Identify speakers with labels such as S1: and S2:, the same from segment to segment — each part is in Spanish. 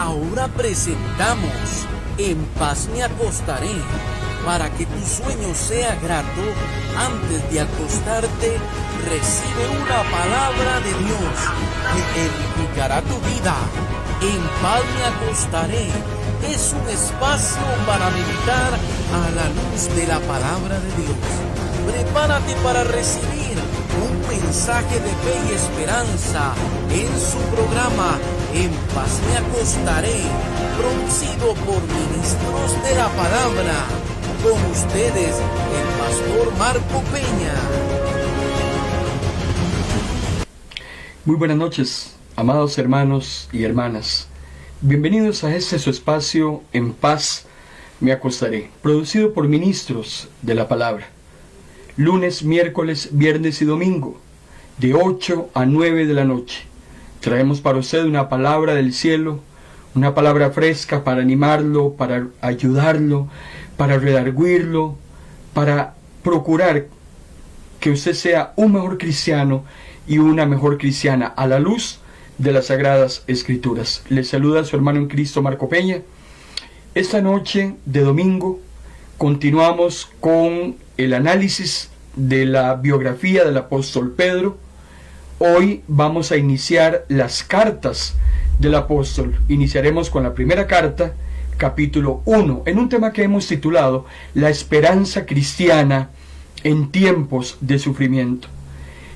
S1: Ahora presentamos En paz me acostaré, para que tu sueño sea grato. Antes de acostarte, recibe una palabra de Dios que edificará tu vida. En paz me acostaré es un espacio para meditar a la luz de la palabra de Dios. Prepárate para recibir un mensaje de fe y esperanza en su programa En paz me acostaré, producido por ministros de la palabra. Con ustedes, el pastor Marco Peña.
S2: Muy buenas noches, amados hermanos y hermanas. Bienvenidos a este su espacio En paz me acostaré, producido por ministros de la palabra. Lunes, miércoles, viernes y domingo, de 8 a 9 de la noche. Traemos para usted una palabra del cielo, una palabra fresca para animarlo, para ayudarlo, para redarguirlo, para procurar que usted sea un mejor cristiano y una mejor cristiana a la luz de las Sagradas Escrituras. Les saluda su hermano en Cristo, Marco Peña. Esta noche de domingo continuamos con el análisis de la biografía del apóstol Pedro. Hoy vamos a iniciar las cartas del apóstol. Iniciaremos con la primera carta, capítulo 1, en un tema que hemos titulado La esperanza cristiana en tiempos de sufrimiento.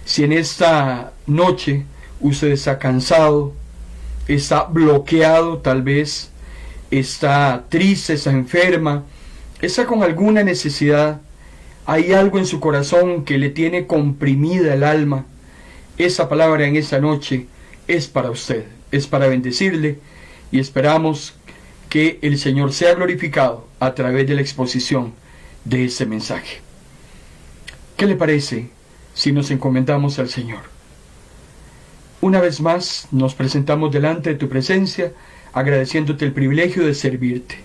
S2: Si en esta noche usted está cansado, está bloqueado tal vez, está triste, está enferma, está con alguna necesidad, hay algo en su corazón que le tiene comprimida el alma, esa palabra en esta noche es para usted, es para bendecirle, y esperamos que el Señor sea glorificado a través de la exposición de este mensaje. ¿Qué le parece si nos encomendamos al Señor? Una vez más nos presentamos delante de tu presencia, agradeciéndote el privilegio de servirte.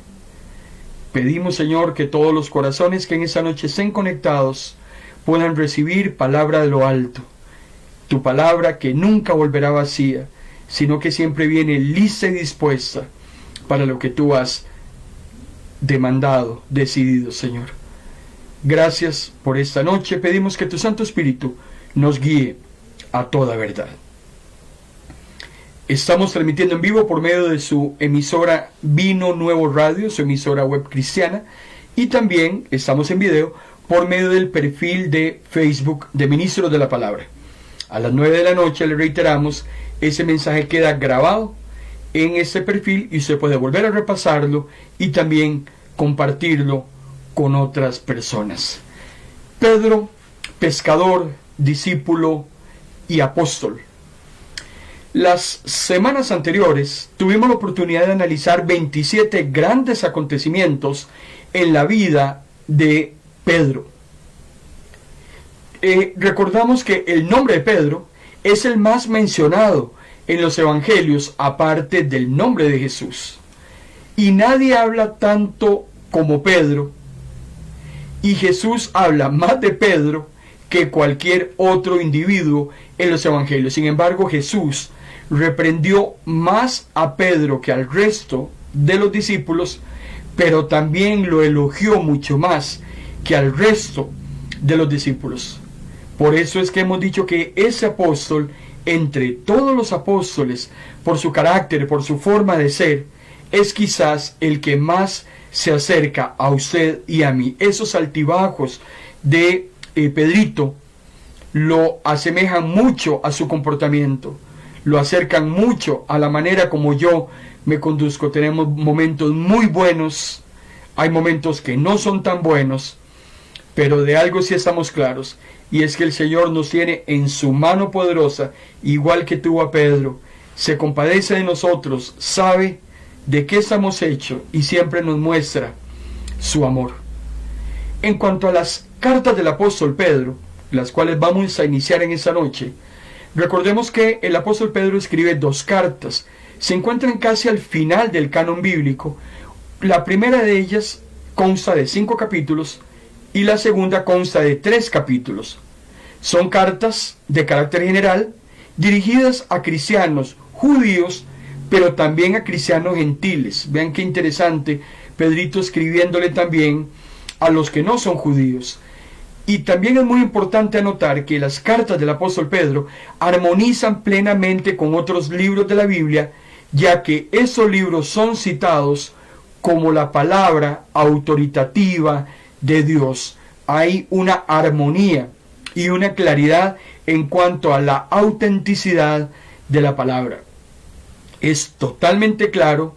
S2: Pedimos, Señor, que todos los corazones que en esta noche estén conectados puedan recibir palabra de lo alto, tu palabra que nunca volverá vacía, sino que siempre viene lista y dispuesta para lo que tú has demandado, decidido, Señor. Gracias por esta noche. Pedimos que tu Santo Espíritu nos guíe a toda verdad. Estamos transmitiendo en vivo por medio de su emisora Vino Nuevo Radio, su emisora web cristiana, y también estamos en video por medio del perfil de Facebook de Ministros de la Palabra. A las 9 de la noche, le reiteramos, ese mensaje queda grabado en este perfil y usted puede volver a repasarlo y también compartirlo con otras personas. Pedro, pescador, discípulo y apóstol. Las semanas anteriores tuvimos la oportunidad de analizar 27 grandes acontecimientos en la vida de Pedro. Recordamos que el nombre de Pedro es el más mencionado en los evangelios aparte del nombre de Jesús. Y nadie habla tanto como Pedro, y Jesús habla más de Pedro que cualquier otro individuo en los evangelios. Sin embargo, Jesús reprendió más a Pedro que al resto de los discípulos, pero también lo elogió mucho más que al resto de los discípulos. Por eso es que hemos dicho que ese apóstol, entre todos los apóstoles, por su carácter, por su forma de ser, es quizás el que más se acerca a usted y a mí. Esos altibajos de Pedrito lo asemejan mucho a su comportamiento, lo acercan mucho a la manera como yo me conduzco. Tenemos momentos muy buenos, hay momentos que no son tan buenos, pero de algo sí estamos claros, y es que el Señor nos tiene en su mano poderosa, igual que tuvo a Pedro. Se compadece de nosotros, sabe de qué estamos hechos y siempre nos muestra su amor. En cuanto a las cartas del apóstol Pedro, las cuales vamos a iniciar en esta noche, recordemos que el apóstol Pedro escribe 2 cartas. Se encuentran casi al final del canon bíblico. La primera de ellas consta de 5 capítulos y la segunda consta de 3 capítulos. Son cartas de carácter general dirigidas a cristianos judíos, pero también a cristianos gentiles. Vean qué interesante, Pedrito escribiéndole también a los que no son judíos. Y también es muy importante anotar que las cartas del apóstol Pedro armonizan plenamente con otros libros de la Biblia, ya que esos libros son citados como la palabra autoritativa de Dios. Hay una armonía y una claridad en cuanto a la autenticidad de la palabra. Es totalmente claro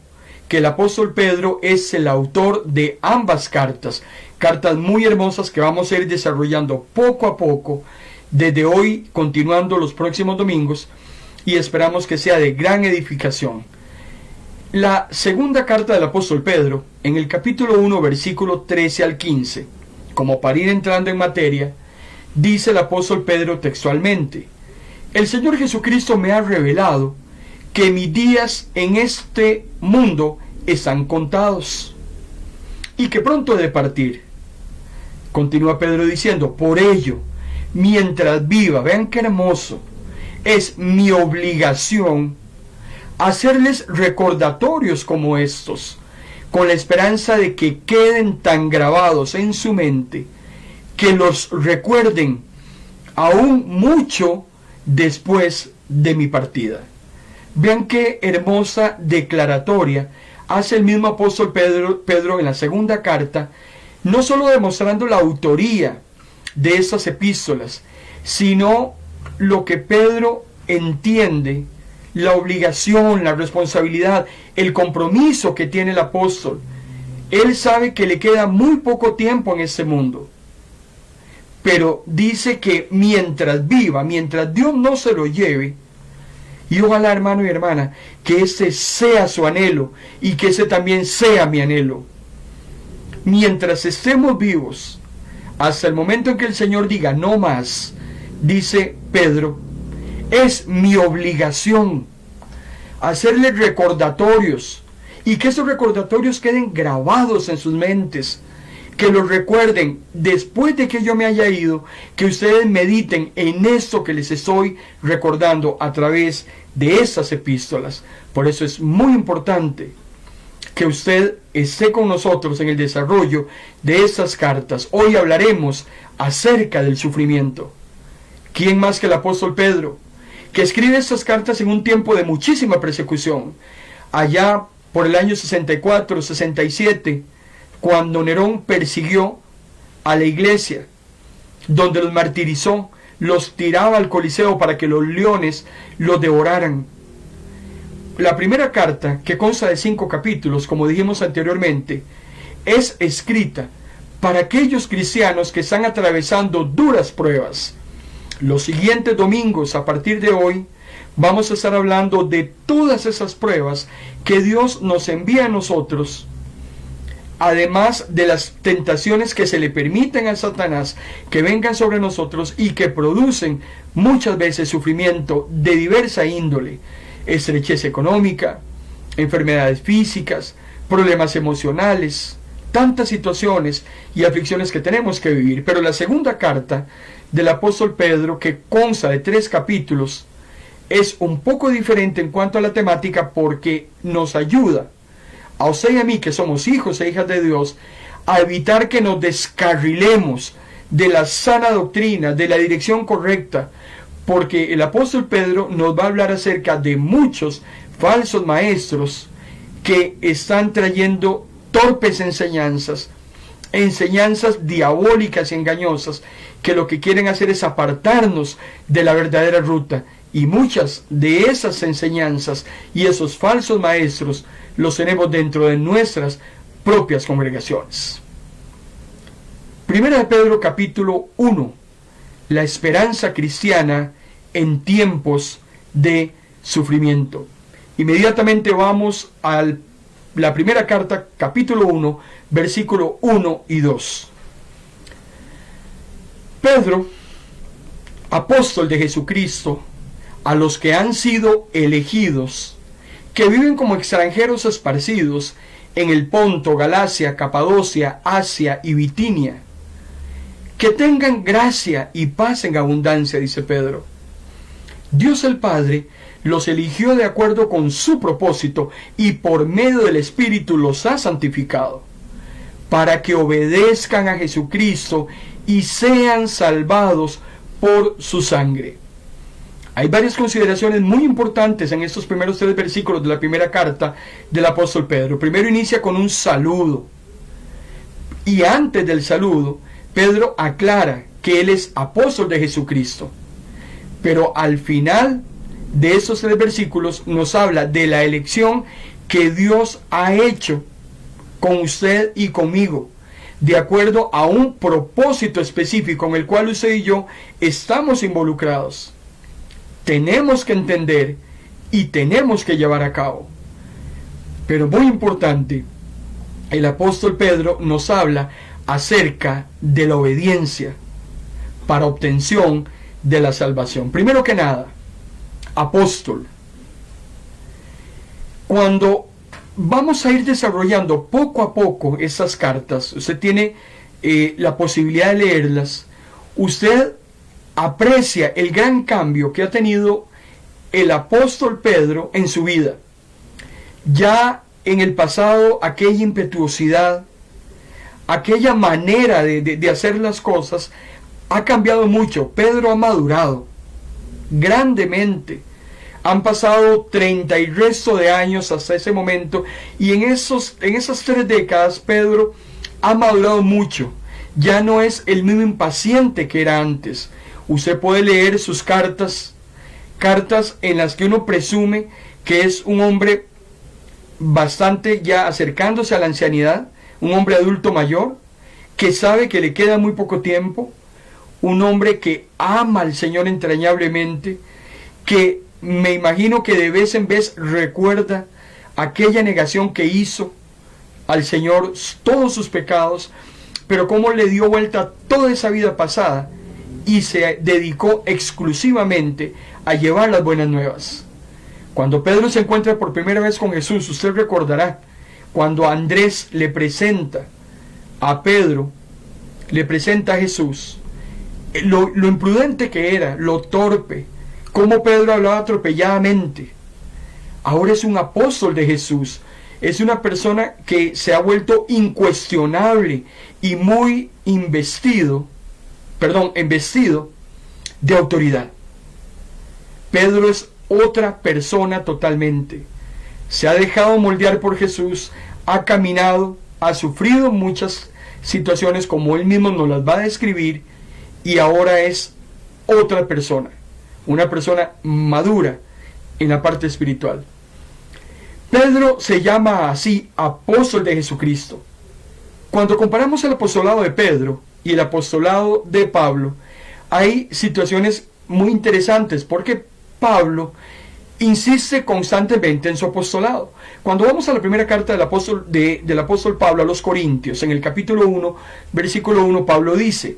S2: que el apóstol Pedro es el autor de ambas cartas, cartas muy hermosas que vamos a ir desarrollando poco a poco, desde hoy continuando los próximos domingos, y esperamos que sea de gran edificación. La segunda carta del apóstol Pedro, en el capítulo 1, versículo 13 al 15, como para ir entrando en materia, dice el apóstol Pedro textualmente: el Señor Jesucristo me ha revelado que mis días en este mundo están contados y que pronto he de partir. Continúa Pedro diciendo: por ello, mientras viva, vean qué hermoso, es mi obligación hacerles recordatorios como estos, con la esperanza de que queden tan grabados en su mente, que los recuerden aún mucho después de mi partida. Vean qué hermosa declaratoria hace el mismo apóstol Pedro en la segunda carta, no solo demostrando la autoría de estas epístolas, sino lo que Pedro entiende, la obligación, la responsabilidad, el compromiso que tiene el apóstol. Él sabe que le queda muy poco tiempo en este mundo, pero dice que mientras viva, mientras Dios no se lo lleve, y ojalá, hermano y hermana, que ese sea su anhelo y que ese también sea mi anhelo. Mientras estemos vivos, hasta el momento en que el Señor diga no más, dice Pedro, es mi obligación hacerles recordatorios, y que esos recordatorios queden grabados en sus mentes, que los recuerden después de que yo me haya ido, que ustedes mediten en esto que les estoy recordando a través de estas epístolas. Por eso es muy importante que usted esté con nosotros en el desarrollo de estas cartas. Hoy hablaremos acerca del sufrimiento. ¿Quién más que el apóstol Pedro, que escribe estas cartas en un tiempo de muchísima persecución, allá por el año 64, 67, cuando Nerón persiguió a la iglesia, donde los martirizó, los tiraba al Coliseo para que los leones los devoraran? La primera carta, que consta de 5 capítulos, como dijimos anteriormente, es escrita para aquellos cristianos que están atravesando duras pruebas. Los siguientes domingos, a partir de hoy, vamos a estar hablando de todas esas pruebas que Dios nos envía a nosotros, además de las tentaciones que se le permiten a Satanás que vengan sobre nosotros y que producen muchas veces sufrimiento de diversa índole, estrechez económica, enfermedades físicas, problemas emocionales, tantas situaciones y aflicciones que tenemos que vivir. Pero la segunda carta del apóstol Pedro, que consta de 3 capítulos, es un poco diferente en cuanto a la temática, porque nos ayuda a usted y a mí, que somos hijos e hijas de Dios, a evitar que nos descarrilemos de la sana doctrina, de la dirección correcta, porque el apóstol Pedro nos va a hablar acerca de muchos falsos maestros que están trayendo torpes enseñanzas diabólicas y engañosas, que lo que quieren hacer es apartarnos de la verdadera ruta. Y muchas de esas enseñanzas y esos falsos maestros los tenemos dentro de nuestras propias congregaciones. Primera de Pedro capítulo 1. La esperanza cristiana en tiempos de sufrimiento. Inmediatamente vamos a la primera carta, capítulo 1, versículo 1 y 2. Pedro, apóstol de Jesucristo, a los que han sido elegidos, que viven como extranjeros esparcidos en el Ponto, Galacia, Capadocia, Asia y Bitinia, que tengan gracia y paz en abundancia, dice Pedro. Dios el Padre los eligió de acuerdo con su propósito y por medio del Espíritu los ha santificado, para que obedezcan a Jesucristo y sean salvados por su sangre. Hay varias consideraciones muy importantes en estos primeros 3 versículos de la primera carta del apóstol Pedro. Primero inicia con un saludo. Y antes del saludo, Pedro aclara que él es apóstol de Jesucristo. Pero al final de esos 3 versículos nos habla de la elección que Dios ha hecho con usted y conmigo, de acuerdo a un propósito específico en el cual usted y yo estamos involucrados. Tenemos que entender y tenemos que llevar a cabo. Pero muy importante, el apóstol Pedro nos habla acerca de la obediencia para obtención de la salvación. Primero que nada, apóstol. Cuando vamos a ir desarrollando poco a poco estas cartas, usted tiene la posibilidad de leerlas, usted aprecia el gran cambio que ha tenido el apóstol Pedro en su vida. Ya en el pasado, aquella impetuosidad, aquella manera de hacer las cosas ha cambiado mucho. Pedro ha madurado grandemente. Han pasado 30 y resto de años hasta ese momento, y en esas 3 décadas Pedro ha madurado mucho. Ya no es el mismo impaciente que era antes. Usted puede leer sus cartas en las que uno presume que es un hombre bastante ya acercándose a la ancianidad, un hombre adulto mayor, que sabe que le queda muy poco tiempo, un hombre que ama al Señor entrañablemente, que me imagino que de vez en vez recuerda aquella negación que hizo al Señor, todos sus pecados, pero cómo le dio vuelta toda esa vida pasada y se dedicó exclusivamente a llevar las buenas nuevas. Cuando Pedro se encuentra por primera vez con Jesús, usted recordará cuando Andrés le presenta a Pedro, le presenta a Jesús, lo imprudente que era, lo torpe, cómo Pedro hablaba atropelladamente. Ahora es un apóstol de Jesús, es una persona que se ha vuelto incuestionable y muy embestido de autoridad. Pedro es otra persona totalmente. Se ha dejado moldear por Jesús, ha caminado, ha sufrido muchas situaciones como él mismo nos las va a describir, y ahora es otra persona, una persona madura en la parte espiritual. Pedro se llama así apóstol de Jesucristo. Cuando comparamos el apostolado de Pedro y el apostolado de Pablo, hay situaciones muy interesantes, porque Pablo insiste constantemente en su apostolado. Cuando vamos a la primera carta del apóstol Pablo a los Corintios, en el capítulo 1, versículo 1, Pablo dice: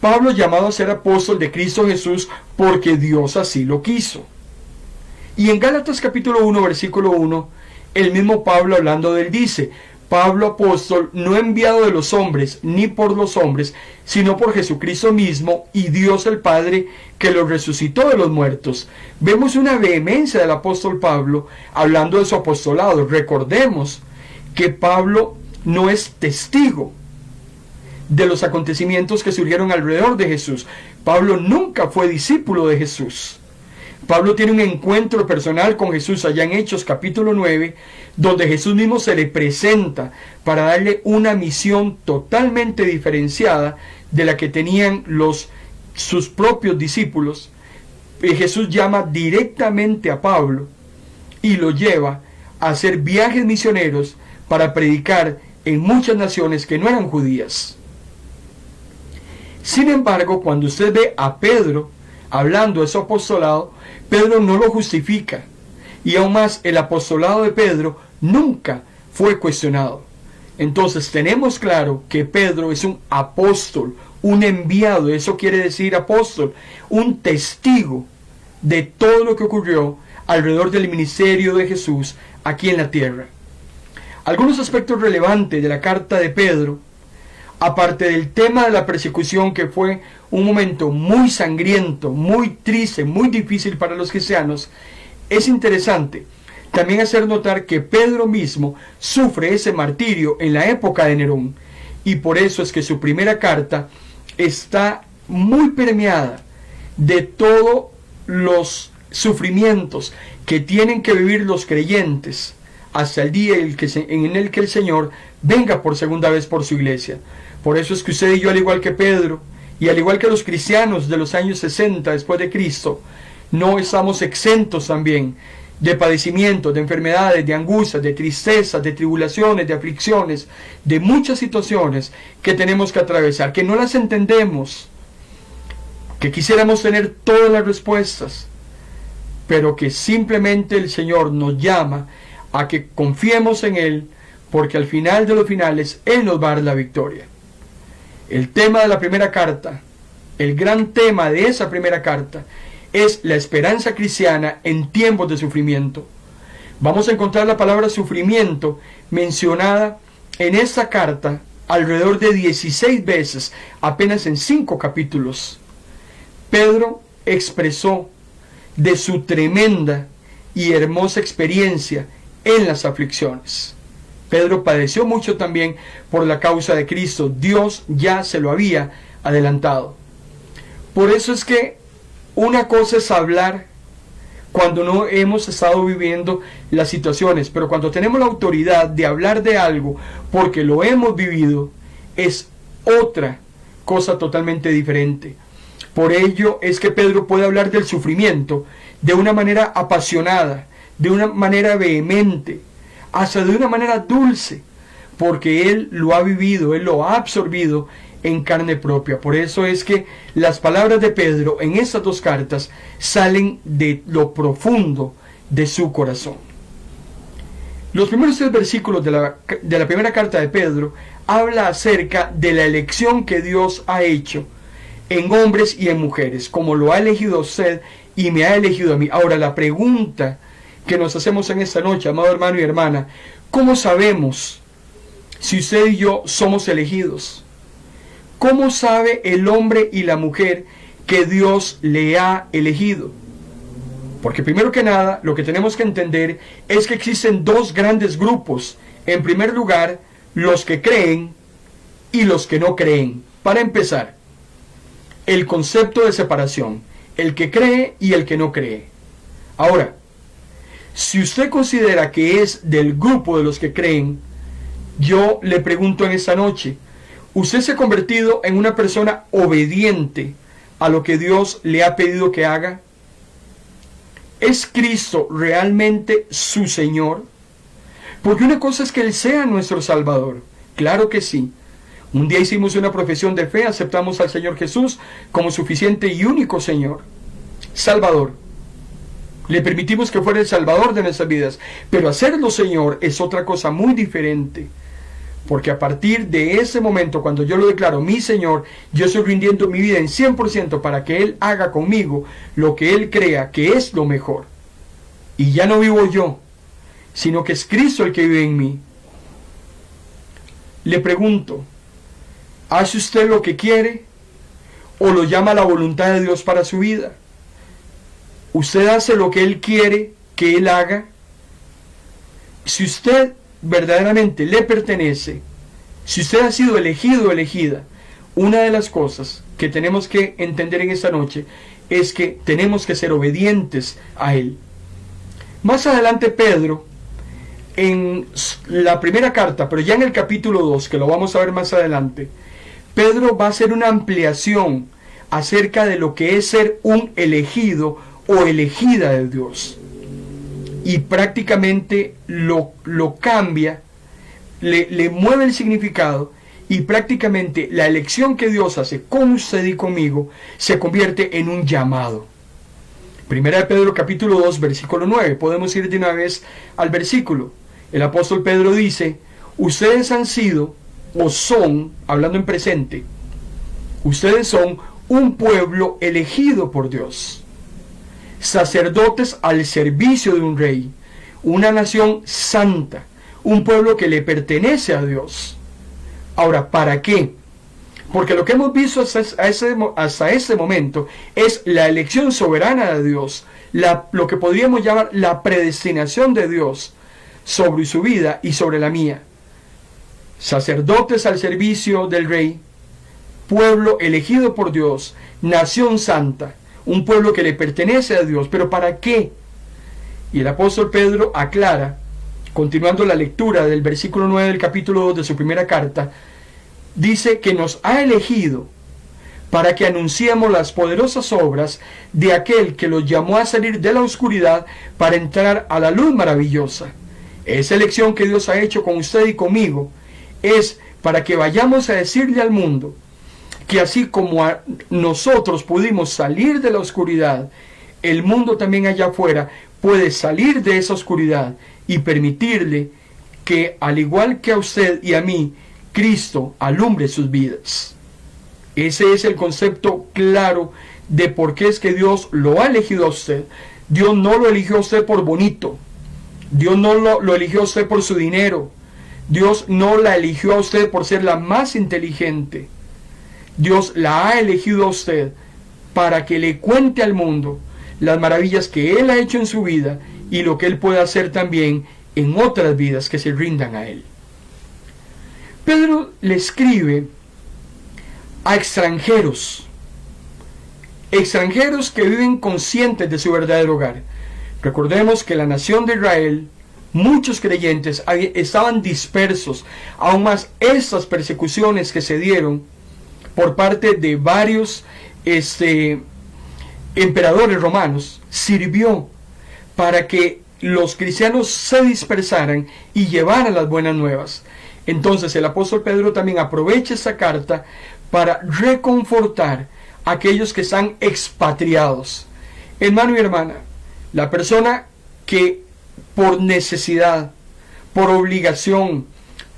S2: Pablo, llamado a ser apóstol de Cristo Jesús, porque Dios así lo quiso. Y en Gálatas capítulo 1, versículo 1, el mismo Pablo hablando de él dice: Pablo, apóstol, no enviado de los hombres, ni por los hombres, sino por Jesucristo mismo y Dios el Padre, que lo resucitó de los muertos. Vemos una vehemencia del apóstol Pablo hablando de su apostolado. Recordemos que Pablo no es testigo de los acontecimientos que surgieron alrededor de Jesús. Pablo nunca fue discípulo de Jesús. Pablo tiene un encuentro personal con Jesús allá en Hechos capítulo 9, donde Jesús mismo se le presenta para darle una misión totalmente diferenciada de la que tenían sus propios discípulos. Jesús llama directamente a Pablo y lo lleva a hacer viajes misioneros para predicar en muchas naciones que no eran judías. Sin embargo, cuando usted ve a Pedro hablando de su apostolado, Pedro no lo justifica, y aún más el apostolado de Pedro nunca fue cuestionado. Entonces tenemos claro que Pedro es un apóstol, un enviado. Eso quiere decir apóstol, un testigo de todo lo que ocurrió alrededor del ministerio de Jesús aquí en la tierra. Algunos aspectos relevantes de la carta de Pedro, aparte del tema de la persecución, que fue un momento muy sangriento, muy triste, muy difícil para los cristianos, es interesante también hacer notar que Pedro mismo sufre ese martirio en la época de Nerón, y por eso es que su primera carta está muy permeada de todos los sufrimientos que tienen que vivir los creyentes hasta el día en el que el Señor venga por segunda vez por su iglesia. Por eso es que usted y yo, al igual que Pedro, y al igual que los cristianos de los años 60 después de Cristo, no estamos exentos también de padecimientos, de enfermedades, de angustias, de tristezas, de tribulaciones, de aflicciones, de muchas situaciones que tenemos que atravesar, que no las entendemos, que quisiéramos tener todas las respuestas, pero que simplemente el Señor nos llama a que confiemos en Él, porque al final de los finales Él nos va a dar la victoria. El tema de la primera carta, el gran tema de esa primera carta, es la esperanza cristiana en tiempos de sufrimiento. Vamos a encontrar la palabra sufrimiento mencionada en esta carta alrededor de 16 veces, apenas en 5 capítulos. Pedro expresó de su tremenda y hermosa experiencia en las aflicciones. Pedro padeció mucho también por la causa de Cristo. Dios ya se lo había adelantado. Por eso es que una cosa es hablar cuando no hemos estado viviendo las situaciones, pero cuando tenemos la autoridad de hablar de algo porque lo hemos vivido, es otra cosa totalmente diferente. Por ello es que Pedro puede hablar del sufrimiento de una manera apasionada, de una manera vehemente, hasta de una manera dulce, porque él lo ha vivido, él lo ha absorbido en carne propia. Por eso es que las palabras de Pedro en estas 2 cartas salen de lo profundo de su corazón. Los primeros 3 versículos de la primera carta de Pedro habla acerca de la elección que Dios ha hecho en hombres y en mujeres, como lo ha elegido a usted y me ha elegido a mí. Ahora, la pregunta que nos hacemos en esta noche, amado hermano y hermana, ¿cómo sabemos si usted y yo somos elegidos? ¿Cómo sabe el hombre y la mujer que Dios le ha elegido? Porque primero que nada, lo que tenemos que entender es que existen 2 grandes grupos. En primer lugar, los que creen y los que no creen. Para empezar, el concepto de separación, el que cree y el que no cree. Ahora, si usted considera que es del grupo de los que creen, yo le pregunto en esta noche, ¿usted se ha convertido en una persona obediente a lo que Dios le ha pedido que haga? ¿Es Cristo realmente su Señor? Porque una cosa es que Él sea nuestro Salvador. Claro que sí. Un día hicimos una profesión de fe, aceptamos al Señor Jesús como suficiente y único Señor, Salvador. Le permitimos que fuera el Salvador de nuestras vidas. Pero hacerlo Señor es otra cosa muy diferente. Porque a partir de ese momento, cuando yo lo declaro mi Señor, yo estoy rindiendo mi vida en 100% para que Él haga conmigo lo que Él crea que es lo mejor. Y ya no vivo yo, sino que es Cristo el que vive en mí. Le pregunto, ¿hace usted lo que quiere o lo llama la voluntad de Dios para su vida? ¿Usted hace lo que Él quiere que Él haga? Si usted verdaderamente le pertenece, si usted ha sido elegido o elegida, una de las cosas que tenemos que entender en esta noche es que tenemos que ser obedientes a Él. Más adelante Pedro, en la primera carta, pero ya en el capítulo 2, que lo vamos a ver más adelante, Pedro va a hacer una ampliación acerca de lo que es ser un elegido o elegida de Dios. Y prácticamente lo cambia, le mueve el significado, y prácticamente la elección que Dios hace con usted y conmigo se convierte en un llamado. Primera de Pedro capítulo 2 versículo 9, podemos ir de una vez al versículo. El apóstol Pedro dice, ustedes han sido o son, hablando en presente, ustedes son un pueblo elegido por Dios, sacerdotes al servicio de un rey, una nación santa, un pueblo que le pertenece a Dios. Ahora, ¿para qué? Porque lo que hemos visto hasta este momento es la elección soberana de Dios, lo que podríamos llamar la predestinación de Dios sobre su vida y sobre la mía. Sacerdotes al servicio del Rey, pueblo elegido por Dios, nación santa, un pueblo que le pertenece a Dios. ¿Pero para qué? Y el apóstol Pedro aclara, continuando la lectura del versículo 9 del capítulo 2 de su primera carta, dice que nos ha elegido para que anunciemos las poderosas obras de aquel que los llamó a salir de la oscuridad para entrar a la luz maravillosa. Esa elección que Dios ha hecho con usted y conmigo es para que vayamos a decirle al mundo que así como nosotros pudimos salir de la oscuridad, el mundo también allá afuera puede salir de esa oscuridad y permitirle que, al igual que a usted y a mí, Cristo alumbre sus vidas. Ese es el concepto claro de por qué es que Dios lo ha elegido a usted. Dios no lo eligió a usted por bonito. Dios no lo eligió a usted por su dinero. Dios no la eligió a usted por ser la más inteligente. Dios la ha elegido a usted para que le cuente al mundo las maravillas que Él ha hecho en su vida y lo que Él puede hacer también en otras vidas que se rindan a Él. Pedro le escribe a extranjeros que viven conscientes de su verdadero hogar. Recordemos que la nación de Israel, muchos creyentes estaban dispersos. Aún más estas persecuciones que se dieron por parte de varios emperadores romanos sirvió para que los cristianos se dispersaran y llevaran las buenas nuevas. Entonces el apóstol Pedro también aprovecha esta carta para reconfortar a aquellos que están expatriados. Hermano y hermana, la persona que por necesidad, por obligación,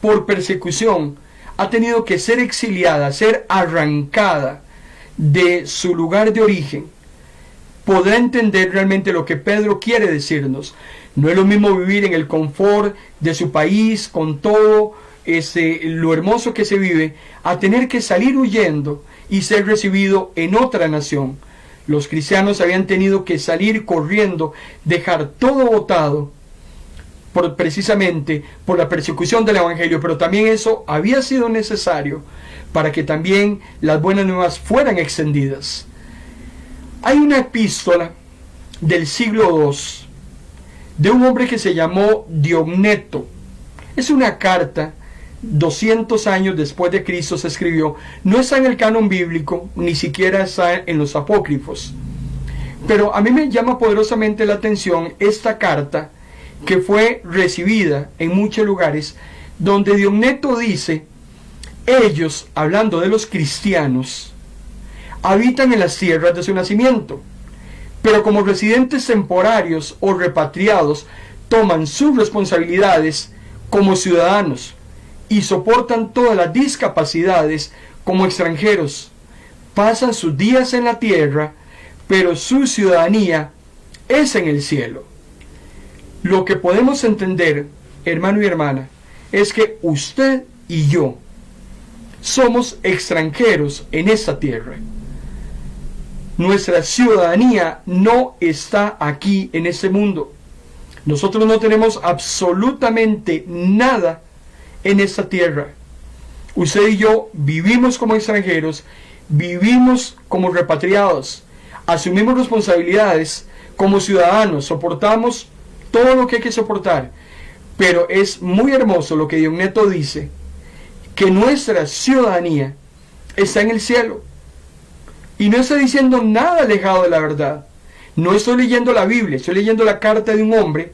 S2: por persecución, ha tenido que ser exiliada, ser arrancada de su lugar de origen, podrá entender realmente lo que Pedro quiere decirnos. No es lo mismo vivir en el confort de su país, con todo lo hermoso que se vive, a tener que salir huyendo y ser recibido en otra nación. Los cristianos habían tenido que salir corriendo, dejar todo botado, precisamente por la persecución del Evangelio, pero también eso había sido necesario para que también las buenas nuevas fueran extendidas. Hay una epístola del siglo II de un hombre que se llamó Diogneto. Es una carta, 200 años después de Cristo se escribió. No está en el canon bíblico, ni siquiera está en los apócrifos. Pero a mí me llama poderosamente la atención esta carta que fue recibida en muchos lugares, donde Diogneto dice: ellos, hablando de los cristianos, habitan en las tierras de su nacimiento, pero como residentes temporarios o repatriados, toman sus responsabilidades como ciudadanos y soportan todas las discapacidades como extranjeros. Pasan sus días en la tierra, pero su ciudadanía es en el cielo. Lo que podemos entender, hermano y hermana, es que usted y yo somos extranjeros en esta tierra. Nuestra ciudadanía no está aquí en este mundo. Nosotros no tenemos absolutamente nada en esta tierra. Usted y yo vivimos como extranjeros, vivimos como repatriados, asumimos responsabilidades como ciudadanos, soportamos todo lo que hay que soportar. Pero es muy hermoso lo que Diogneto dice, que nuestra ciudadanía está en el cielo. Y no está diciendo nada alejado de la verdad. No estoy leyendo la Biblia, estoy leyendo la carta de un hombre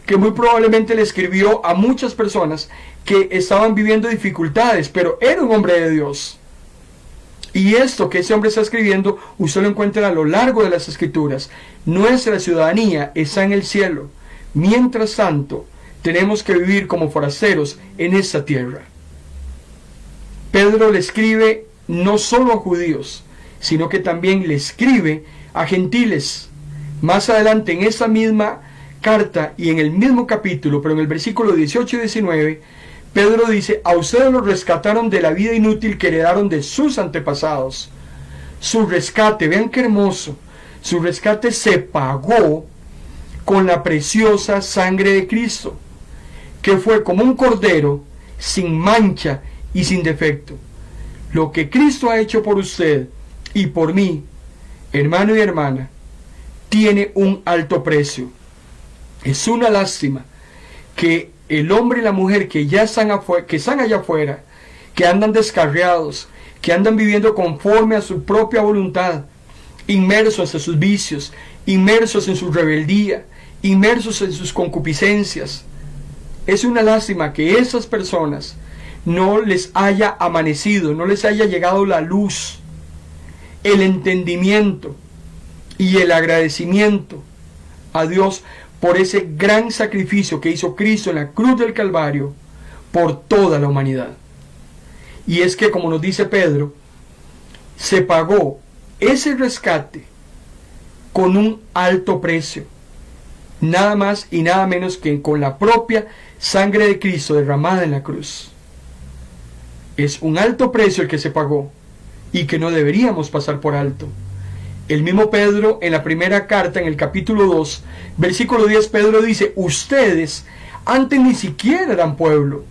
S2: que muy probablemente le escribió a muchas personas que estaban viviendo dificultades, pero era un hombre de Dios. Y esto que ese hombre está escribiendo, usted lo encuentra a lo largo de las Escrituras. Nuestra ciudadanía está en el cielo. Mientras tanto, tenemos que vivir como forasteros en esta tierra. Pedro le escribe no solo a judíos, sino que también le escribe a gentiles. Más adelante en esa misma carta y en el mismo capítulo, pero en el versículo 18 y 19, Pedro dice: a ustedes los rescataron de la vida inútil que heredaron de sus antepasados. Su rescate, vean qué hermoso. Su rescate se pagó con la preciosa sangre de Cristo, que fue como un cordero sin mancha y sin defecto. Lo que Cristo ha hecho por usted y por mí, hermano y hermana, tiene un alto precio. Es una lástima que el hombre y la mujer que ya están allá afuera, que andan descarriados, que andan viviendo conforme a su propia voluntad, inmersos en sus vicios, inmersos en su rebeldía, inmersos en sus concupiscencias. Es una lástima que esas personas no les haya amanecido, no les haya llegado la luz, el entendimiento y el agradecimiento a Dios por ese gran sacrificio que hizo Cristo en la cruz del Calvario por toda la humanidad. Y es que, como nos dice Pedro, se pagó ese rescate con un alto precio, nada más y nada menos que con la propia sangre de Cristo derramada en la cruz. Es un alto precio el que se pagó y que no deberíamos pasar por alto. El mismo Pedro, en la primera carta, en el capítulo 2, versículo 10, Pedro dice: ustedes antes ni siquiera eran pueblo.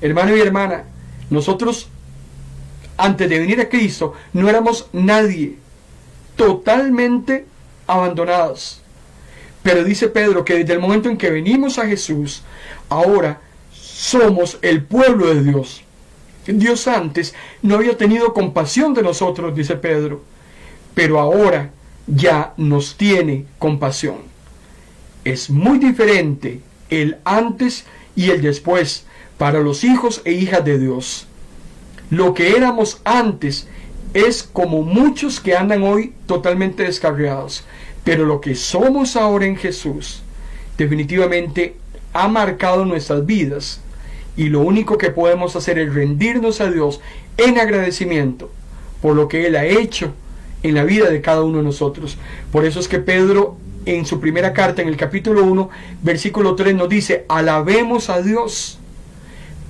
S2: Hermano y hermana, nosotros antes de venir a Cristo no éramos nadie, totalmente abandonados. Pero dice Pedro que desde el momento en que venimos a Jesús, ahora somos el pueblo de Dios. Dios antes no había tenido compasión de nosotros, dice Pedro, pero ahora ya nos tiene compasión. Es muy diferente el antes y el después para los hijos e hijas de Dios. Lo que éramos antes es como muchos que andan hoy totalmente descarriados, pero lo que somos ahora en Jesús definitivamente ha marcado nuestras vidas, y lo único que podemos hacer es rendirnos a Dios en agradecimiento por lo que Él ha hecho en la vida de cada uno de nosotros. Por eso es que Pedro, en su primera carta, en el capítulo 1, versículo 3, nos dice: alabemos a Dios,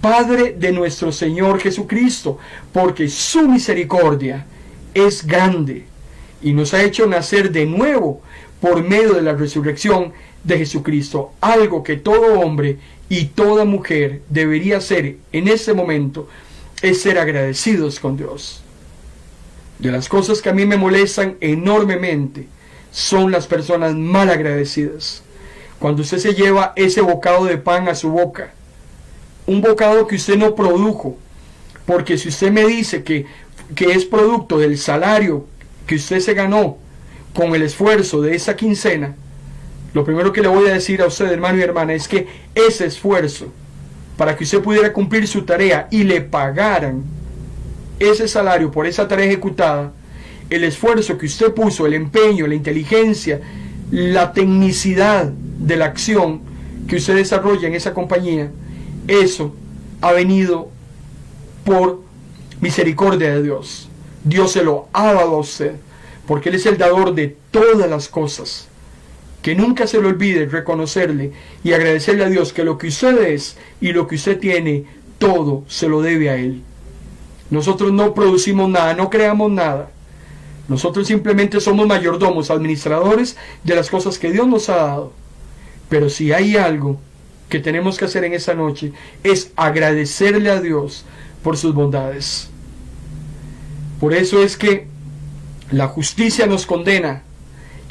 S2: Padre de nuestro Señor Jesucristo, porque su misericordia es grande y nos ha hecho nacer de nuevo por medio de la resurrección de Jesucristo. Algo que todo hombre y toda mujer debería hacer en este momento es ser agradecidos con Dios. De las cosas que a mí me molestan enormemente son las personas mal agradecidas. Cuando usted se lleva ese bocado de pan a su boca, un bocado que usted no produjo, porque si usted me dice que es producto del salario que usted se ganó con el esfuerzo de esa quincena, lo primero que le voy a decir a usted, hermano y hermana, es que ese esfuerzo, para que usted pudiera cumplir su tarea y le pagaran ese salario por esa tarea ejecutada, el esfuerzo que usted puso, el empeño, la inteligencia, la tecnicidad de la acción que usted desarrolla en esa compañía, eso ha venido por misericordia de Dios. Dios se lo ha dado a usted, porque Él es el dador de todas las cosas. Que nunca se le olvide reconocerle y agradecerle a Dios que lo que usted es y lo que usted tiene, todo se lo debe a Él. Nosotros no producimos nada, no creamos nada. Nosotros simplemente somos mayordomos, administradores de las cosas que Dios nos ha dado. Pero si hay algo que tenemos que hacer en esta noche, es agradecerle a Dios por sus bondades. Por eso es que la justicia nos condena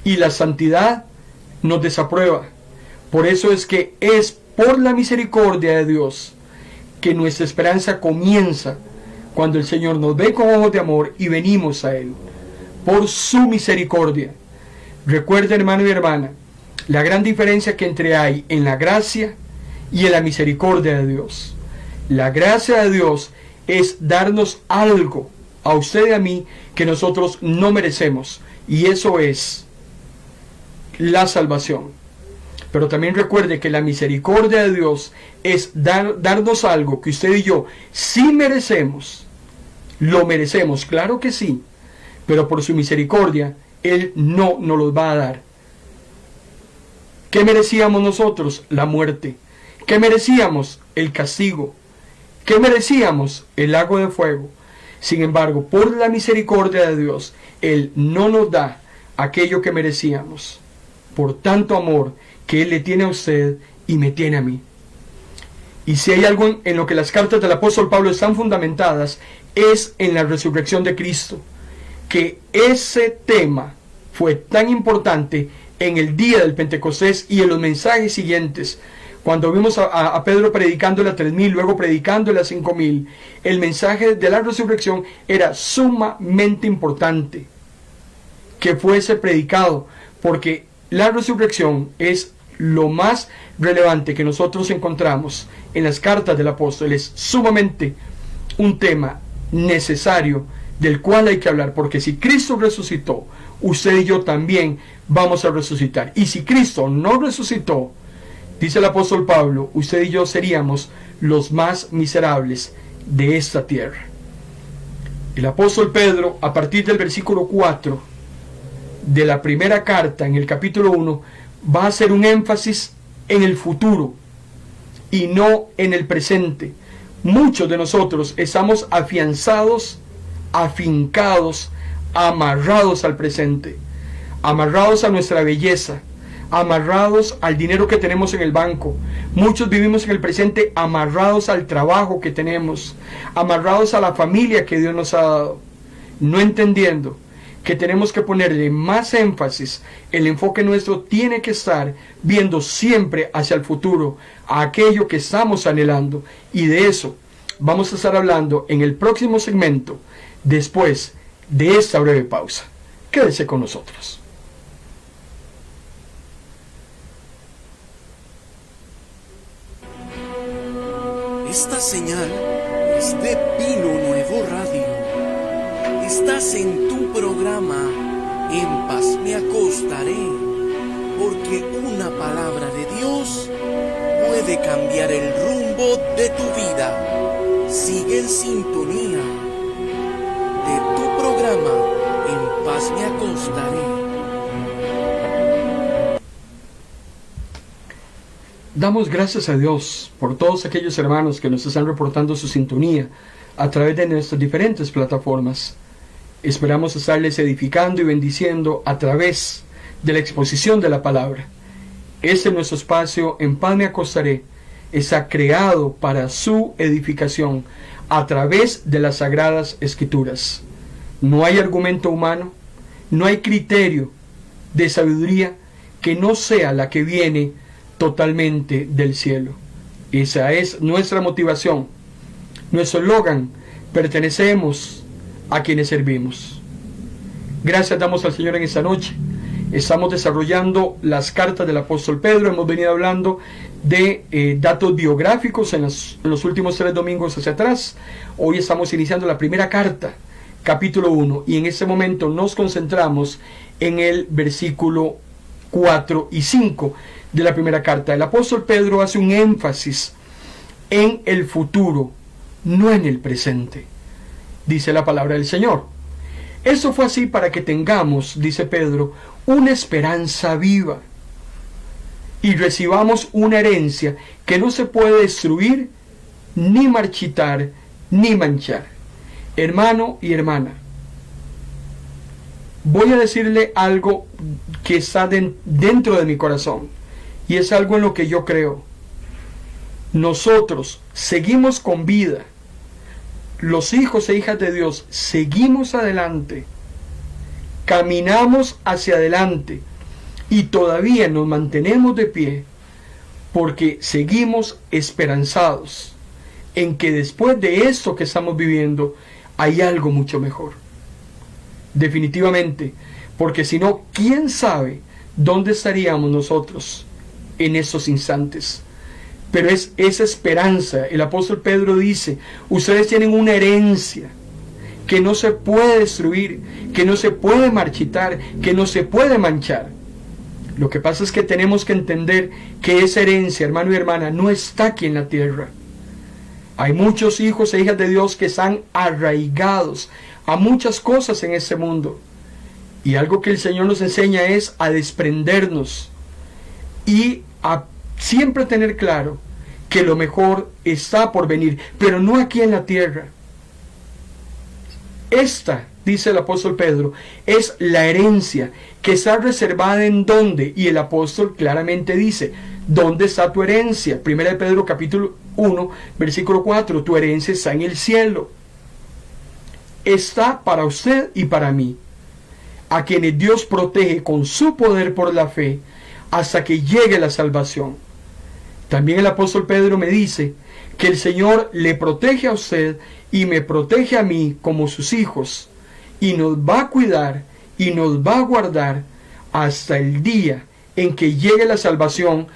S2: y la santidad nos desaprueba. Por eso es que es por la misericordia de Dios que nuestra esperanza comienza cuando el Señor nos ve con ojos de amor y venimos a Él. Por su misericordia. Recuerda, hermano y hermana, la gran diferencia que hay en la gracia y en la misericordia de Dios. La gracia de Dios es darnos algo a usted y a mí que nosotros no merecemos, y eso es la salvación. Pero también recuerde que la misericordia de Dios es darnos algo que usted y yo sí merecemos. Lo merecemos, claro que sí, pero por su misericordia Él no nos los va a dar. ¿Qué merecíamos nosotros? La muerte. ¿Qué merecíamos? El castigo. ¿Qué merecíamos? El lago de fuego. Sin embargo, por la misericordia de Dios, Él no nos da aquello que merecíamos, por tanto amor que Él le tiene a usted y me tiene a mí. Y si hay algo en lo que las cartas del apóstol Pablo están fundamentadas, es en la resurrección de Cristo, que ese tema fue tan importante en el día del Pentecostés y en los mensajes siguientes. Cuando vimos a Pedro predicándole a 3,000, luego predicándole a 5,000, el mensaje de la resurrección era sumamente importante que fuese predicado, porque la resurrección es lo más relevante que nosotros encontramos en las cartas del apóstol. Es sumamente un tema necesario del cual hay que hablar, porque si Cristo resucitó, usted y yo también vamos a resucitar. Y si Cristo no resucitó, dice el apóstol Pablo, usted y yo seríamos los más miserables de esta tierra. El apóstol Pedro, a partir del versículo 4 de la primera carta, en el capítulo 1, va a hacer un énfasis en el futuro y no en el presente. Muchos de nosotros estamos afianzados, afincados, amarrados al presente, amarrados a nuestra belleza, amarrados al dinero que tenemos en el banco. Muchos vivimos en el presente amarrados al trabajo que tenemos, amarrados a la familia que Dios nos ha dado, no entendiendo que tenemos que ponerle más énfasis. El enfoque nuestro tiene que estar viendo siempre hacia el futuro, a aquello que estamos anhelando, y de eso vamos a estar hablando en el próximo segmento, después de esta breve pausa. Quédese con nosotros.
S1: Esta señal es de Pino Nuevo Radio. Estás en tu programa En Paz Me Acostaré, porque una palabra de Dios puede cambiar el rumbo de tu vida. Sigue en sintonía de tu programa En Paz Me Acostaré.
S2: Damos gracias a Dios por todos aquellos hermanos que nos están reportando su sintonía a través de nuestras diferentes plataformas. Esperamos estarles edificando y bendiciendo a través de la exposición de la palabra. Este es nuestro espacio, En Paz Me Acostaré, está creado para su edificación a través de las Sagradas Escrituras. No hay argumento humano, no hay criterio de sabiduría que no sea la que viene totalmente del cielo. Esa es nuestra motivación, nuestro eslogan: pertenecemos a quienes servimos. Gracias damos al Señor en esta noche. Estamos desarrollando las cartas del apóstol Pedro. Hemos venido hablando de datos biográficos en los últimos 3 domingos hacia atrás. Hoy estamos iniciando la primera carta, capítulo 1, y en este momento nos concentramos en el versículo 4 y 5 de la primera carta. El apóstol Pedro hace un énfasis en el futuro, no en el presente. Dice la palabra del Señor: esto fue así para que tengamos, dice Pedro, una esperanza viva y recibamos una herencia que no se puede destruir, ni marchitar, ni manchar. Hermano y hermana, voy a decirle algo que está dentro de mi corazón, y es algo en lo que yo creo. Nosotros seguimos con vida. Los hijos e hijas de Dios seguimos adelante, caminamos hacia adelante y todavía nos mantenemos de pie porque seguimos esperanzados en que después de esto que estamos viviendo hay algo mucho mejor. Definitivamente, porque si no, ¿quién sabe dónde estaríamos nosotros en estos instantes? Pero es esa esperanza. El apóstol Pedro dice: ustedes tienen una herencia que no se puede destruir, que no se puede marchitar, que no se puede manchar. Lo que pasa es que tenemos que entender que esa herencia, hermano y hermana, no está aquí en la tierra. Hay muchos hijos e hijas de Dios que están arraigados a muchas cosas en este mundo. Y algo que el Señor nos enseña es a desprendernos y a siempre tener claro que lo mejor está por venir, pero no aquí en la tierra. Esta dice el apóstol Pedro, es la herencia que está reservada en dónde. Y el apóstol claramente dice, ¿dónde está tu herencia? 1 de Pedro capítulo 1, versículo 4, tu herencia está en el cielo. Está para usted y para mí, a quienes Dios protege con su poder por la fe hasta que llegue la salvación. También el apóstol Pedro me dice que el Señor le protege a usted y me protege a mí como sus hijos, y nos va a cuidar y nos va a guardar hasta el día en que llegue la salvación,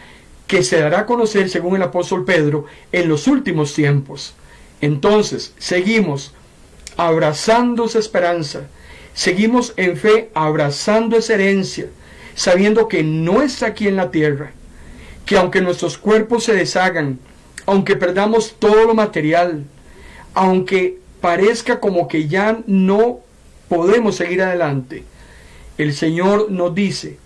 S2: que se dará a conocer, según el apóstol Pedro, en los últimos tiempos. Entonces, seguimos abrazando esa esperanza, seguimos en fe abrazando esa herencia, sabiendo que no está aquí en la tierra, que aunque nuestros cuerpos se deshagan, aunque perdamos todo lo material, aunque parezca como que ya no podemos seguir adelante, el Señor nos dice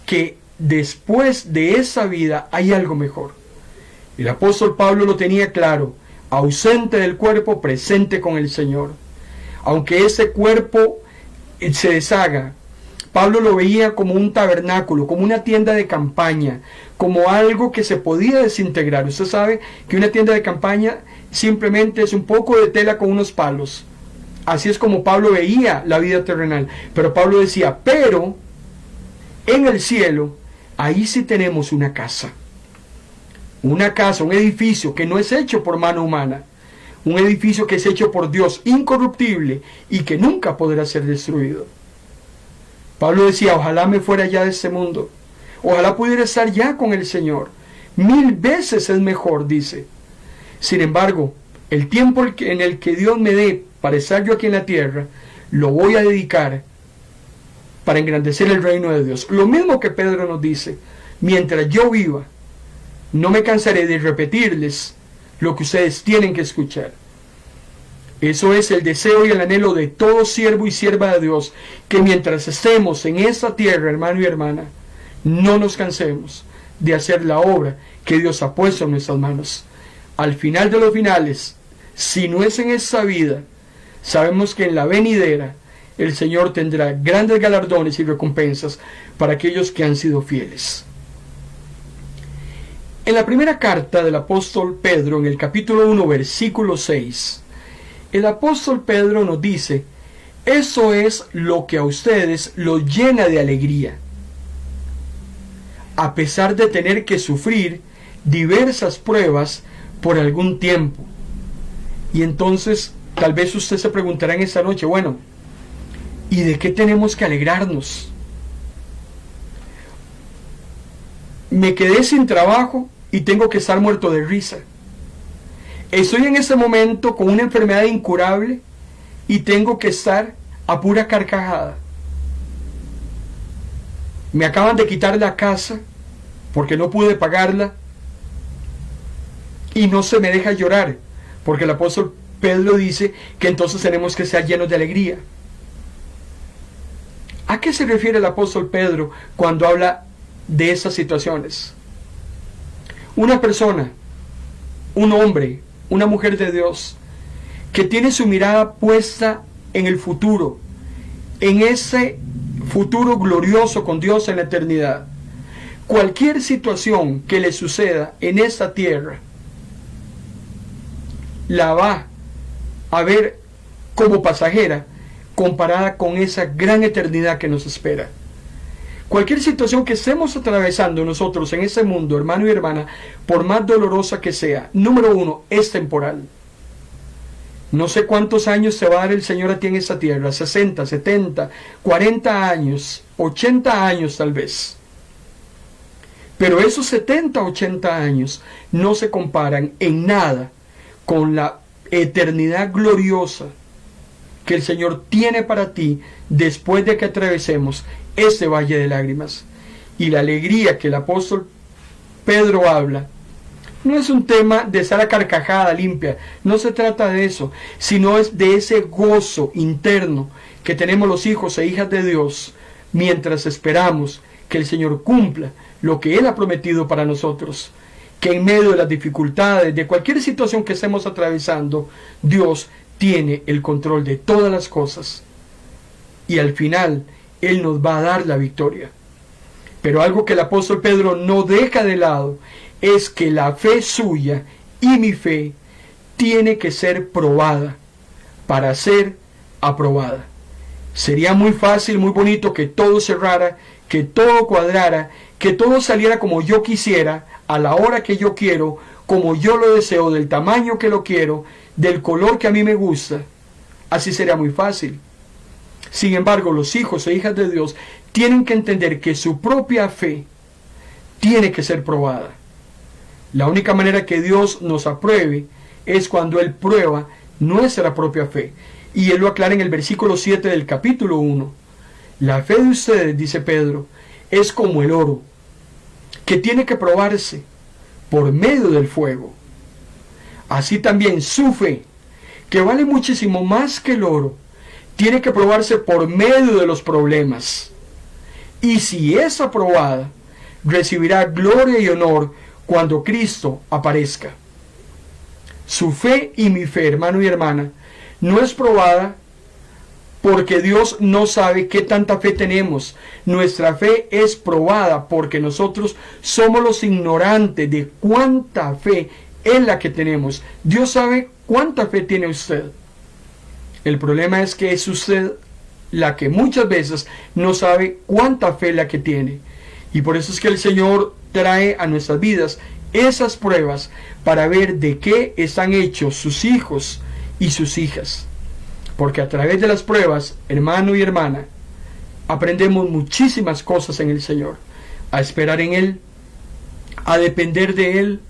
S2: que después de esa vida hay algo mejor. El apóstol Pablo lo tenía claro: ausente del cuerpo, presente con el Señor. Aunque ese cuerpo se deshaga, Pablo lo veía como un tabernáculo, como una tienda de campaña, como algo que se podía desintegrar. Usted sabe que una tienda de campaña simplemente es un poco de tela con unos palos. Así es como Pablo veía la vida terrenal. Pero Pablo decía, pero en el cielo, ahí sí tenemos una casa. Una casa, un edificio que no es hecho por mano humana. Un edificio que es hecho por Dios, incorruptible, y que nunca podrá ser destruido. Pablo decía, ojalá me fuera ya de este mundo. Ojalá pudiera estar ya con el Señor. 1000 veces es mejor, dice. Sin embargo, el tiempo en el que Dios me dé para estar yo aquí en la tierra, lo voy a dedicar para engrandecer el reino de Dios. Lo mismo que Pedro nos dice, mientras yo viva, no me cansaré de repetirles lo que ustedes tienen que escuchar. Eso es el deseo y el anhelo de todo siervo y sierva de Dios, que mientras estemos en esta tierra, hermano y hermana, no nos cansemos de hacer la obra que Dios ha puesto en nuestras manos. Al final de los finales, si no es en esta vida, sabemos que en la venidera el Señor tendrá grandes galardones y recompensas para aquellos que han sido fieles. En la primera carta del apóstol Pedro, en el capítulo 1, versículo 6, el apóstol Pedro nos dice, eso es lo que a ustedes los llena de alegría, a pesar de tener que sufrir diversas pruebas por algún tiempo. Y entonces, tal vez usted se preguntará en esta noche, bueno, ¿y de qué tenemos que alegrarnos? Me quedé sin trabajo y tengo que estar muerto de risa. Estoy en ese momento con una enfermedad incurable y tengo que estar a pura carcajada. Me acaban de quitar la casa porque no pude pagarla y no se me deja llorar, porque el apóstol Pedro dice que entonces tenemos que estar llenos de alegría. ¿A qué se refiere el apóstol Pedro cuando habla de esas situaciones? Una persona, un hombre, una mujer de Dios, que tiene su mirada puesta en el futuro, en ese futuro glorioso con Dios en la eternidad. Cualquier situación que le suceda en esta tierra, la va a ver como pasajera comparada con esa gran eternidad que nos espera. Cualquier situación que estemos atravesando nosotros en ese mundo, hermano y hermana, por más dolorosa que sea, número uno, es temporal. No sé cuántos años te va a dar el Señor a ti en esta tierra, 60, 70, 40 años, 80 años tal vez. Pero esos 70, 80 años no se comparan en nada con la eternidad gloriosa que el Señor tiene para ti después de que atravesemos este valle de lágrimas. Y la alegría que el apóstol Pedro habla no es un tema de estar a carcajada limpia, no se trata de eso, sino es de ese gozo interno que tenemos los hijos e hijas de Dios mientras esperamos que el Señor cumpla lo que Él ha prometido para nosotros, que en medio de las dificultades, de cualquier situación que estemos atravesando, Dios tiene el control de todas las cosas. y al final Él nos va a dar la victoria. Pero algo que el apóstol Pedro no deja de lado es que la fe suya y mi fe tiene que ser probada para ser aprobada. Sería muy fácil, muy bonito que todo cerrara, que todo cuadrara, que todo saliera como yo quisiera, a la hora que yo quiero, como yo lo deseo, del tamaño que lo quiero, del color que a mí me gusta. Así sería muy fácil. Sin embargo, los hijos e hijas de Dios tienen que entender que su propia fe tiene que ser probada. La única manera que Dios nos apruebe es cuando Él prueba nuestra propia fe. Y Él lo aclara en el versículo 7 del capítulo 1. La fe de ustedes, dice Pedro, es como el oro, que tiene que probarse por medio del fuego. Así también su fe, que vale muchísimo más que el oro, tiene que probarse por medio de los problemas. Y si es aprobada, recibirá gloria y honor cuando Cristo aparezca. Su fe y mi fe, hermano y hermana, no es probada porque Dios no sabe qué tanta fe tenemos. Nuestra fe es probada porque nosotros somos los ignorantes de cuánta fe es la que tenemos. Dios sabe cuánta fe tiene usted. El problema es que es usted la que muchas veces no sabe cuánta fe es la que tiene. Y por eso es que el Señor trae a nuestras vidas esas pruebas para ver de qué están hechos sus hijos y sus hijas. Porque a través de las pruebas, hermano y hermana, aprendemos muchísimas cosas en el Señor. A esperar en Él, a depender de Él,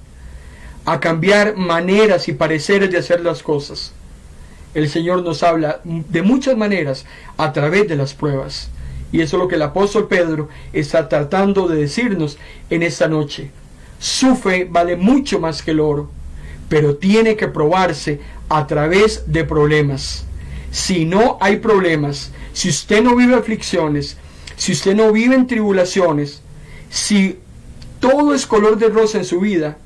S2: a cambiar maneras y pareceres de hacer las cosas. El Señor nos habla de muchas maneras a través de las pruebas. Y eso es lo que el apóstol Pedro está tratando de decirnos en esta noche. Su fe vale mucho más que el oro, pero tiene que probarse a través de problemas. Si no hay problemas, si usted no vive aflicciones, si usted no vive en tribulaciones, si todo es color de rosa en su vida,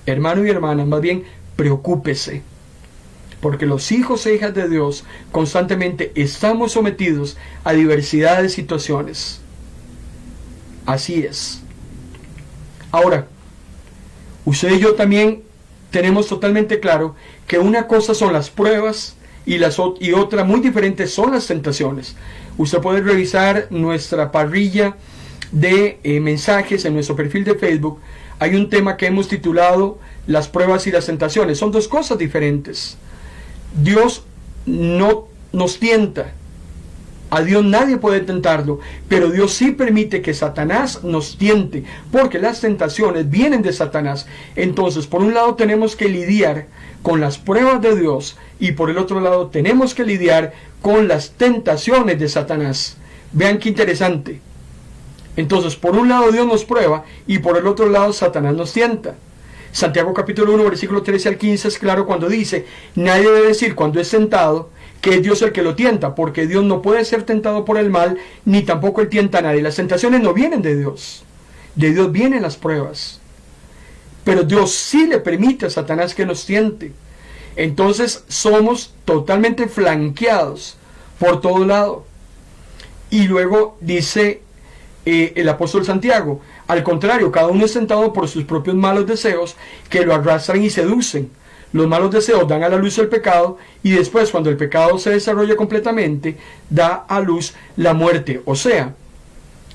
S2: hermano y hermana, más bien preocúpese. Porque los hijos e hijas de Dios constantemente estamos sometidos a diversidad de situaciones. Así es. Ahora, usted y yo también tenemos totalmente claro que una cosa son las pruebas y otra muy diferente son las tentaciones. Usted puede revisar nuestra parrilla de mensajes en nuestro perfil de Facebook. Hay un tema que hemos titulado las pruebas y las tentaciones. Son dos cosas diferentes. Dios no nos tienta. A Dios nadie puede tentarlo, pero Dios sí permite que Satanás nos tiente, porque las tentaciones vienen de Satanás. Entonces, por un lado tenemos que lidiar con las pruebas de Dios, y por el otro lado tenemos que lidiar con las tentaciones de Satanás. Vean qué interesante. Entonces, por un lado Dios nos prueba, y por el otro lado Satanás nos tienta. Santiago capítulo 1, versículo 13 al 15 es claro cuando dice: nadie debe decir cuando es tentado que es Dios el que lo tienta, porque Dios no puede ser tentado por el mal, ni tampoco Él tienta a nadie. Las tentaciones no vienen de Dios vienen las pruebas. Pero Dios sí le permite a Satanás que nos tiente. Entonces somos totalmente flanqueados por todo lado. Y luego dice el apóstol Santiago: al contrario, cada uno es tentado por sus propios malos deseos que lo arrastran y seducen. Los malos deseos dan a la luz el pecado, y después, cuando el pecado se desarrolla completamente, da a luz la muerte. O sea,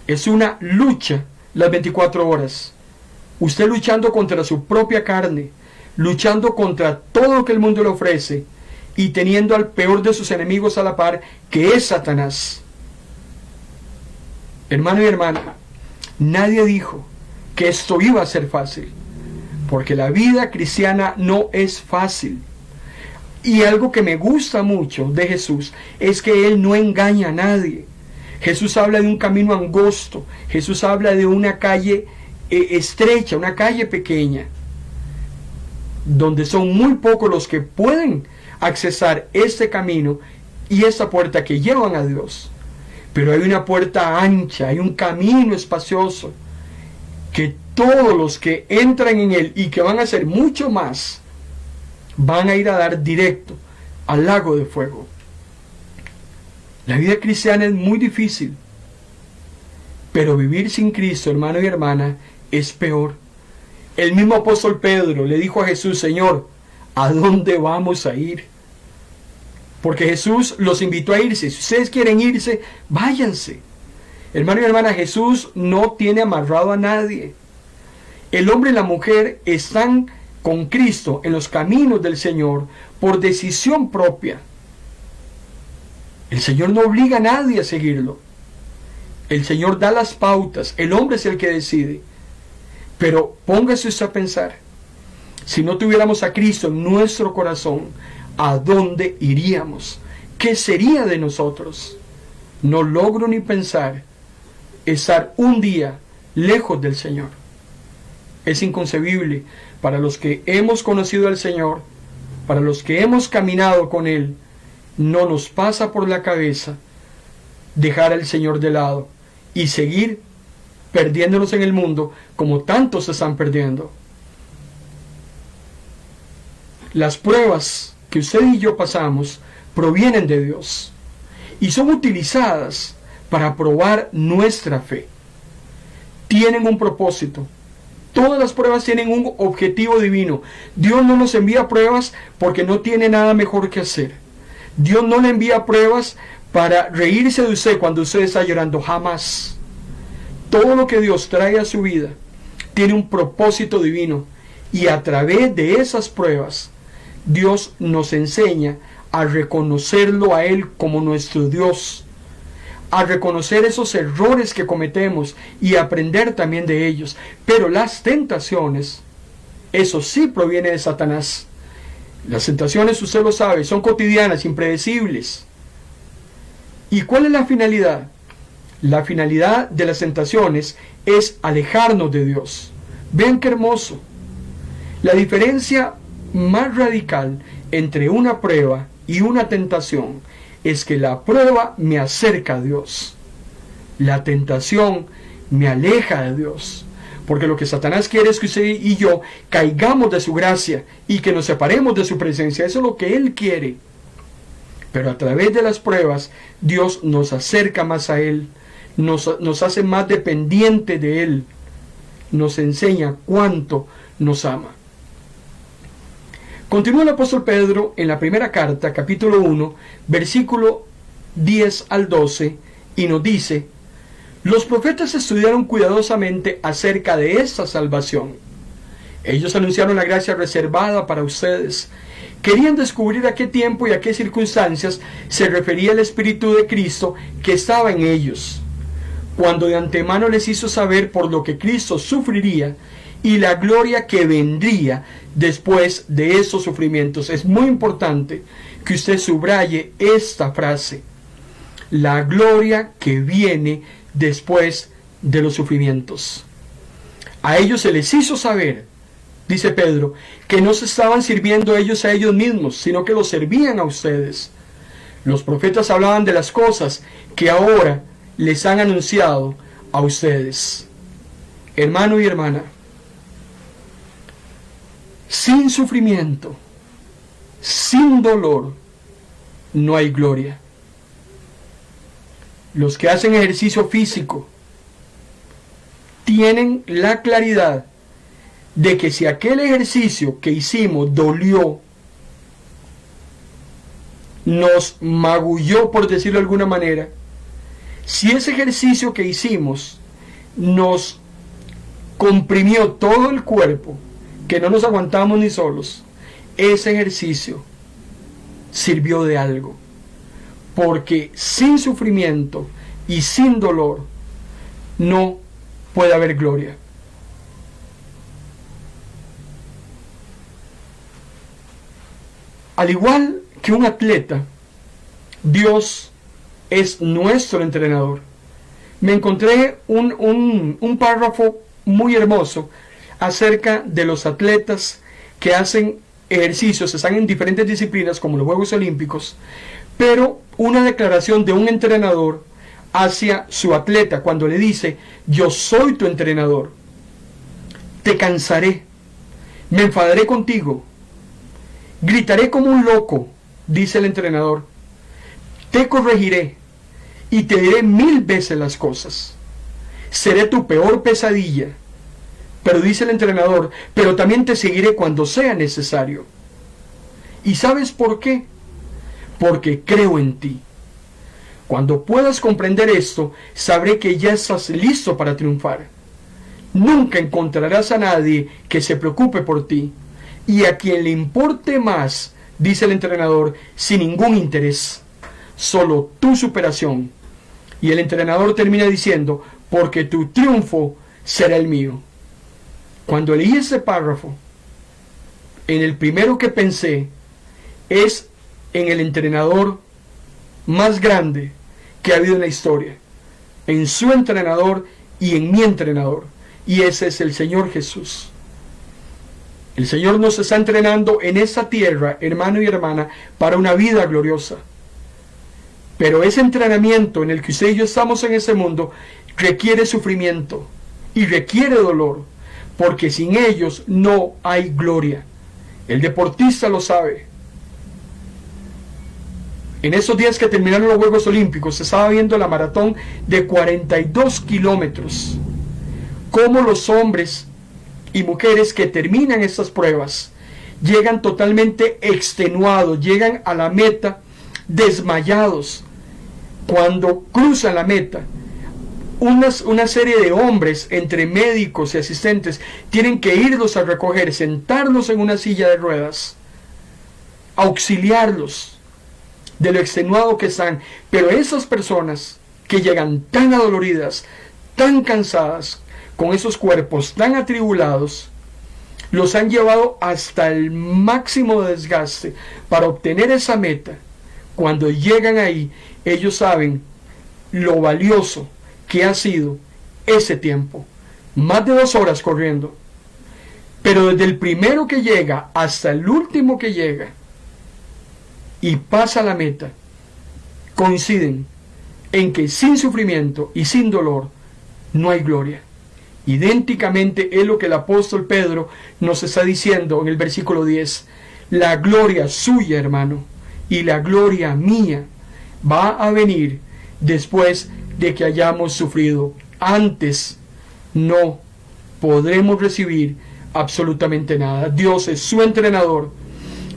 S2: es una lucha las 24 horas. Usted luchando contra su propia carne, luchando contra todo lo que el mundo le ofrece, y teniendo al peor de sus enemigos a la par, que es Satanás. Hermano y hermana, nadie dijo que esto iba a ser fácil, porque la vida cristiana no es fácil. Y algo que me gusta mucho de Jesús es que Él no engaña a nadie. Jesús habla de un camino angosto, Jesús habla de una calle estrecha, una calle pequeña, donde son muy pocos los que pueden accesar este camino y esta puerta que llevan a Dios. Pero hay una puerta ancha, hay un camino espacioso, que todos los que entran en él, y que van a hacer mucho más, van a ir a dar directo al lago de fuego. La vida cristiana es muy difícil, pero vivir sin Cristo, hermano y hermana, es peor. El mismo apóstol Pedro le dijo a Jesús: Señor, ¿a dónde vamos a ir? Porque Jesús los invitó a irse. Si ustedes quieren irse, váyanse. Hermano y hermana, Jesús no tiene amarrado a nadie. El hombre y la mujer están con Cristo en los caminos del Señor por decisión propia. El Señor no obliga a nadie a seguirlo. El Señor da las pautas. El hombre es el que decide. Pero póngase usted a pensar, si no tuviéramos a Cristo en nuestro corazón, ¿a dónde iríamos? ¿Qué sería de nosotros? No logro ni pensar estar un día lejos del Señor. Es inconcebible para los que hemos conocido al Señor, para los que hemos caminado con Él. No nos pasa por la cabeza dejar al Señor de lado y seguir perdiéndonos en el mundo como tantos se están perdiendo. Las pruebas que usted y yo pasamos provienen de Dios y son utilizadas para probar nuestra fe. Tienen un propósito. Todas las pruebas tienen un objetivo divino. Dios no nos envía pruebas porque no tiene nada mejor que hacer. Dios no le envía pruebas para reírse de usted cuando usted está llorando. Jamás. Todo lo que Dios trae a su vida tiene un propósito divino. Y a través de esas pruebas, Dios nos enseña a reconocerlo a Él como nuestro Dios, a reconocer esos errores que cometemos y aprender también de ellos. Pero las tentaciones, eso sí proviene de Satanás. Las tentaciones, usted lo sabe, son cotidianas, impredecibles. ¿Y cuál es la finalidad? La finalidad de las tentaciones es alejarnos de Dios. Vean qué hermoso. La diferencia más radical entre una prueba y una tentación es que la prueba me acerca a Dios. La tentación me aleja de Dios. Porque lo que Satanás quiere es que usted y yo caigamos de su gracia y que nos separemos de su presencia. Eso es lo que Él quiere. Pero a través de las pruebas, Dios nos acerca más a Él. Nos hace más dependiente de Él. Nos enseña cuánto nos ama. Continúa el apóstol Pedro en la primera carta, capítulo 1, versículo 10 al 12, y nos dice: los profetas estudiaron cuidadosamente acerca de esta salvación. Ellos anunciaron la gracia reservada para ustedes. Querían descubrir a qué tiempo y a qué circunstancias se refería el Espíritu de Cristo que estaba en ellos, cuando de antemano les hizo saber por lo que Cristo sufriría y la gloria que vendría después de esos sufrimientos. Es muy importante que usted subraye esta frase: la gloria que viene después de los sufrimientos. A ellos se les hizo saber, dice Pedro, que no se estaban sirviendo ellos a ellos mismos, sino que los servían a ustedes. Los profetas hablaban de las cosas que ahora les han anunciado a ustedes. Hermano y hermana, sin sufrimiento, sin dolor, no hay gloria. Los que hacen ejercicio físico tienen la claridad de que si aquel ejercicio que hicimos dolió, nos magulló, por decirlo de alguna manera, si ese ejercicio que hicimos nos comprimió todo el cuerpo, que no nos aguantamos ni solos, ese ejercicio sirvió de algo. Porque sin sufrimiento y sin dolor no puede haber gloria. Al igual que un atleta, Dios es nuestro entrenador. Me encontré un párrafo muy hermoso acerca de los atletas que hacen ejercicios, están en diferentes disciplinas como los Juegos Olímpicos, pero una declaración de un entrenador hacia su atleta cuando le dice: yo soy tu entrenador, te cansaré, me enfadaré contigo, gritaré como un loco, dice el entrenador, te corregiré, y te diré 1000 veces las cosas. Seré tu peor pesadilla. Pero dice el entrenador, pero también te seguiré cuando sea necesario. ¿Y sabes por qué? Porque creo en ti. Cuando puedas comprender esto, sabré que ya estás listo para triunfar. Nunca encontrarás a nadie que se preocupe por ti y a quien le importe más, dice el entrenador, sin ningún interés, solo tu superación. Y el entrenador termina diciendo, porque tu triunfo será el mío. Cuando leí ese párrafo, en el primero que pensé es en el entrenador más grande que ha habido en la historia, en su entrenador y en mi entrenador, y ese es el Señor Jesús. El Señor nos está entrenando en esta tierra, hermano y hermana, para una vida gloriosa. Pero ese entrenamiento en el que usted y yo estamos en ese mundo requiere sufrimiento y requiere dolor, porque sin ellos no hay gloria. El deportista lo sabe. En esos días que terminaron los Juegos Olímpicos, se estaba viendo la maratón de 42 kilómetros. Cómo los hombres y mujeres que terminan estas pruebas llegan totalmente extenuados, llegan a la meta desmayados. Cuando cruzan la meta, una serie de hombres, entre médicos y asistentes, tienen que irlos a recoger, sentarlos en una silla de ruedas, auxiliarlos de lo extenuado que están. Pero esas personas que llegan tan adoloridas, tan cansadas, con esos cuerpos tan atribulados, los han llevado hasta el máximo desgaste para obtener esa meta. Cuando llegan ahí, ellos saben lo valioso que ha sido ese tiempo, más de 2 horas corriendo. Pero desde el primero que llega hasta el último que llega y pasa la meta, coinciden en que sin sufrimiento y sin dolor no hay gloria. Idénticamente es lo que el apóstol Pedro nos está diciendo en el versículo 10. La gloria suya, hermano, y la gloria mía va a venir después de que hayamos sufrido. Antes no podremos recibir absolutamente nada. Dios es su entrenador.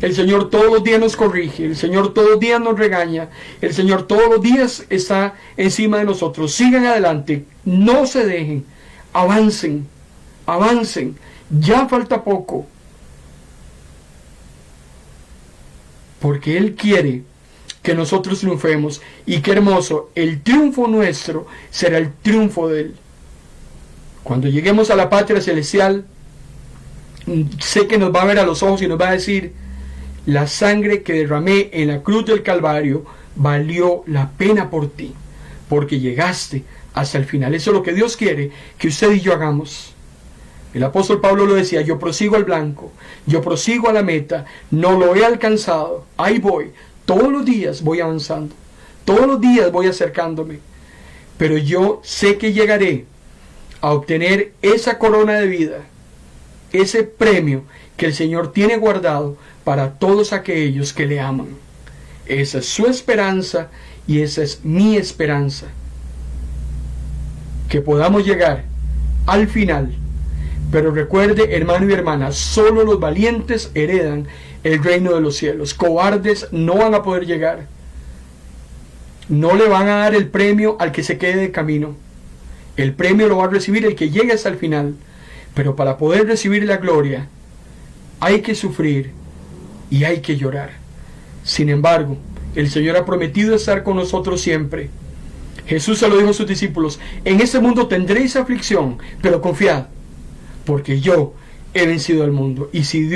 S2: El Señor todos los días nos corrige, el Señor todos los días nos regaña, el Señor todos los días está encima de nosotros. Sigan adelante, no se dejen, avancen, avancen, ya falta poco. Porque Él quiere que nosotros triunfemos, y qué hermoso, el triunfo nuestro será el triunfo de Él. Cuando lleguemos a la patria celestial, sé que nos va a ver a los ojos y nos va a decir: la sangre que derramé en la cruz del Calvario valió la pena por ti, porque llegaste hasta el final. Eso es lo que Dios quiere que usted y yo hagamos. El apóstol Pablo lo decía: yo prosigo al blanco, yo prosigo a la meta, no lo he alcanzado, ahí voy, todos los días voy avanzando, todos los días voy acercándome, pero yo sé que llegaré a obtener esa corona de vida, ese premio que el Señor tiene guardado para todos aquellos que le aman. Esa es su esperanza y esa es mi esperanza, que podamos llegar al final. Pero recuerde, hermano y hermana, solo los valientes heredan el reino de los cielos. Cobardes no van a poder llegar. No le van a dar el premio al que se quede de camino. El premio lo va a recibir el que llegue hasta el final. Pero para poder recibir la gloria, hay que sufrir y hay que llorar. Sin embargo, el Señor ha prometido estar con nosotros siempre. Jesús se lo dijo a sus discípulos: en este mundo tendréis aflicción, pero confiad, porque yo he vencido al mundo. Y si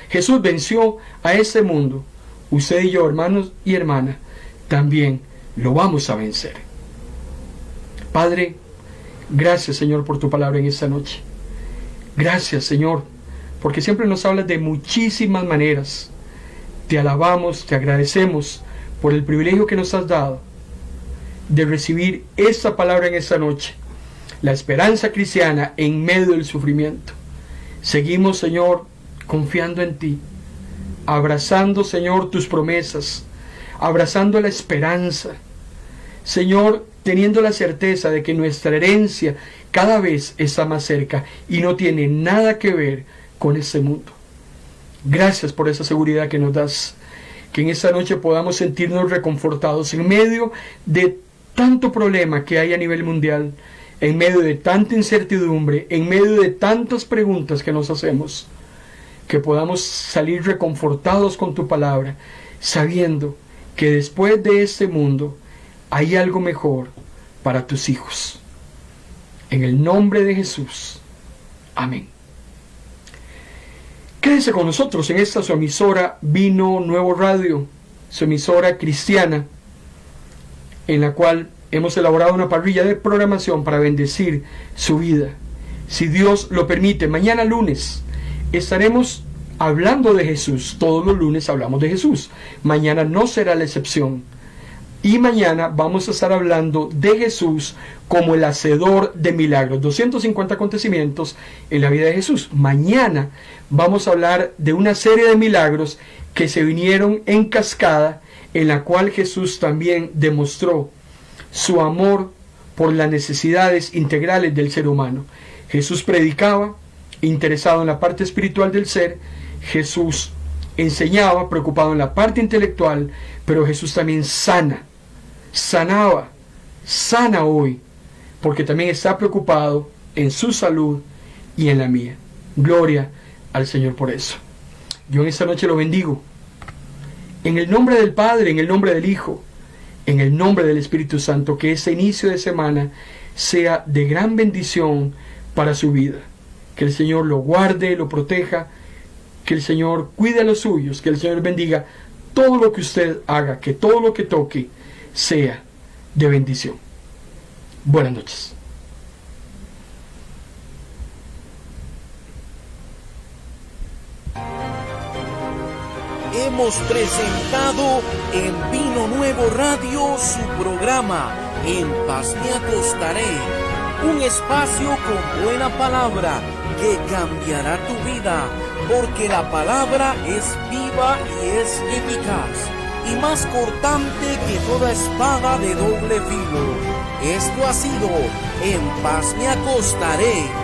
S2: Jesús venció a este mundo, usted y yo, hermanos y hermanas, también lo vamos a vencer. Padre, gracias, Señor, por tu palabra en esta noche. Gracias, Señor, porque siempre nos hablas de muchísimas maneras. Te alabamos, te agradecemos por el privilegio que nos has dado de recibir esta palabra en esta noche. La esperanza cristiana en medio del sufrimiento. Seguimos, Señor, confiando en ti, abrazando, Señor, tus promesas, abrazando la esperanza Señor, teniendo la certeza de que nuestra herencia cada vez está más cerca y no tiene nada que ver con este mundo. Gracias por esa seguridad que nos das, que en esta noche podamos sentirnos reconfortados en medio de tanto problema que hay a nivel mundial, en medio de tanta incertidumbre, en medio de tantas preguntas que nos hacemos, que podamos salir reconfortados con tu palabra, sabiendo que después de este mundo hay algo mejor para tus hijos. En el nombre de Jesús. Amén. Quédese con nosotros en esta su emisora Vino Nuevo Radio, su emisora cristiana, en la cual hemos elaborado una parrilla de programación para bendecir su vida. Si Dios lo permite, mañana lunes estaremos hablando de Jesús. Todos los lunes hablamos de Jesús. Mañana no será la excepción. Y mañana vamos a estar hablando de Jesús como el hacedor de milagros. 250 acontecimientos en la vida de Jesús. Mañana vamos a hablar de una serie de milagros que se vinieron en cascada, en la cual Jesús también demostró su amor por las necesidades integrales del ser humano. Jesús predicaba, interesado en la parte espiritual del ser. Jesús enseñaba, preocupado en la parte intelectual, pero Jesús también sanaba, sana hoy, porque también está preocupado en su salud y en la mía. Gloria al Señor por eso. Yo en esta noche lo bendigo. En el nombre del Padre, en el nombre del Hijo, en el nombre del Espíritu Santo, que este inicio de semana sea de gran bendición para su vida. Que el Señor lo guarde, lo proteja, que el Señor cuide a los suyos, que el Señor bendiga todo lo que usted haga, que todo lo que toque sea de bendición. Buenas noches.
S1: Hemos presentado en Vino Nuevo Radio su programa En Paz Me Acostaré, un espacio con buena palabra que cambiará tu vida, porque la palabra es viva y es eficaz, y más cortante que toda espada de doble filo. Esto ha sido En Paz Me Acostaré.